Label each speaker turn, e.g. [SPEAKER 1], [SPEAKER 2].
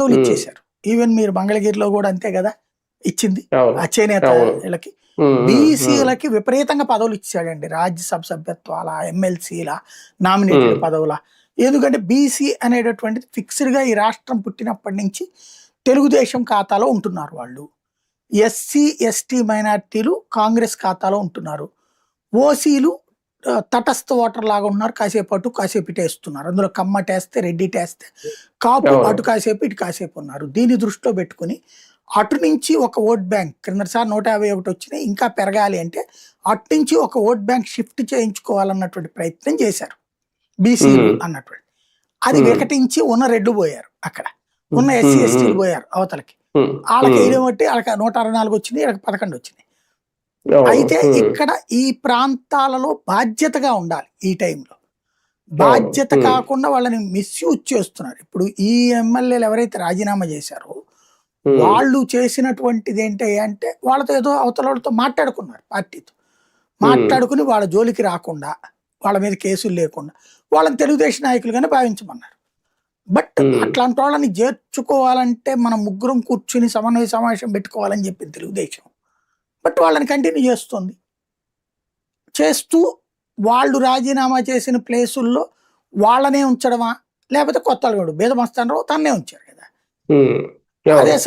[SPEAKER 1] పదవులు
[SPEAKER 2] ఉమ్,
[SPEAKER 1] ఇచ్చేశారు. ఈవెన్ మీరు మంగళగిరిలో కూడా అంతే కదా ఇచ్చింది
[SPEAKER 2] అవును
[SPEAKER 1] ఆ చేనేత
[SPEAKER 2] అవును.
[SPEAKER 1] వీళ్ళకి.
[SPEAKER 2] ఉమ్, ఉమ్, ఉమ్,
[SPEAKER 1] బీసీలకి విపరీతంగా పదవులు ఇచ్చాడండి, రాజ్యసభ సభ్యత్వాల, ఎమ్మెల్సీల, నామినేటెడ్
[SPEAKER 2] ఉమ్,
[SPEAKER 1] పదవుల. ఎందుకంటే బీసీ అనేటటువంటిది ఫిక్స్డ్గా ఈ రాష్ట్రం పుట్టినప్పటి నుంచి తెలుగుదేశం ఖాతాలో ఉంటున్నారు వాళ్ళు. ఎస్సీ ఎస్టీ మైనార్టీలు కాంగ్రెస్ ఖాతాలో ఉంటున్నారు. ఓసీలు తటస్థ ఓటర్ లాగా ఉన్నారు, కాసేపు అటు కాసేపు ఇటు వేస్తున్నారు. అందులో కమ్మటేస్తే రెడ్డిటేస్తే కాపు
[SPEAKER 2] అవును.
[SPEAKER 1] అటు కాసేపు ఇటు కాసేపు ఉన్నారు. దీన్ని దృష్టిలో పెట్టుకుని అటు నుంచి ఒక ఓట్ బ్యాంక్, క్రిందసారి 151 వచ్చినాయి, ఇంకా పెరగాలి అంటే అటు నుంచి ఒక ఓట్ బ్యాంక్ షిఫ్ట్ చేయించుకోవాలన్నటువంటి ప్రయత్నం చేశారు బీసీలు
[SPEAKER 2] ఉమ్,
[SPEAKER 1] అన్నటువంటి. అది
[SPEAKER 2] ఉమ్,
[SPEAKER 1] వికటించి ఉన్న రెడ్డు పోయారు అక్కడ,
[SPEAKER 2] ఉమ్,
[SPEAKER 1] ఉన్న ఎస్సీ
[SPEAKER 2] ఉమ్,
[SPEAKER 1] ఎస్టీలు
[SPEAKER 2] ఉమ్,
[SPEAKER 1] పోయారు అవతలకి.
[SPEAKER 2] ఉమ్,
[SPEAKER 1] వాళ్ళకి
[SPEAKER 2] ఉమ్,
[SPEAKER 1] వేయడం బట్టి వాళ్ళకి 164 వచ్చినాయి, వాళ్ళకి 11 వచ్చినాయి.
[SPEAKER 2] అవును.
[SPEAKER 1] అయితే
[SPEAKER 2] ఉమ్,
[SPEAKER 1] ఇక్కడ ఈ ప్రాంతాలలో బాధ్యతగా ఉండాలి ఈ టైంలో.
[SPEAKER 2] అవును.
[SPEAKER 1] బాధ్యత
[SPEAKER 2] ఉమ్,
[SPEAKER 1] కాకుండా వాళ్ళని మిస్యూజ్ చేస్తున్నారు. ఇప్పుడు ఈ ఎమ్మెల్యేలు ఎవరైతే రాజీనామా చేశారో
[SPEAKER 2] ఉమ్,
[SPEAKER 1] వాళ్ళు చేసినటువంటిది ఏంటి అంటే వాళ్ళతో ఏదో అవతల వాళ్ళతో మాట్లాడుకున్నారు పార్టీతో.
[SPEAKER 2] ఉమ్,
[SPEAKER 1] మాట్లాడుకుని వాళ్ళ జోలికి రాకుండా, వాళ్ళ మీద కేసులు లేకుండా వాళ్ళని తెలుగుదేశం నాయకులుగానే భావించమన్నారు. బట్
[SPEAKER 2] ఉమ్,
[SPEAKER 1] అట్లాంటి వాళ్ళని చేర్చుకోవాలంటే మనం ముగ్గురం కూర్చుని సమన్వయ సమావేశం పెట్టుకోవాలని చెప్పింది తెలుగుదేశం. బట్ వాళ్ళని కంటిన్యూ చేస్తుంది. చేస్తూ వాళ్ళు రాజీనామా చేసిన ప్లేసుల్లో వాళ్ళనే ఉంచడమా, లేకపోతే కొత్త అల్లుడు బేదమస్తానరావు తన్నే ఉంచారు కదా.
[SPEAKER 2] ఉమ్,
[SPEAKER 1] అదే
[SPEAKER 2] అవును.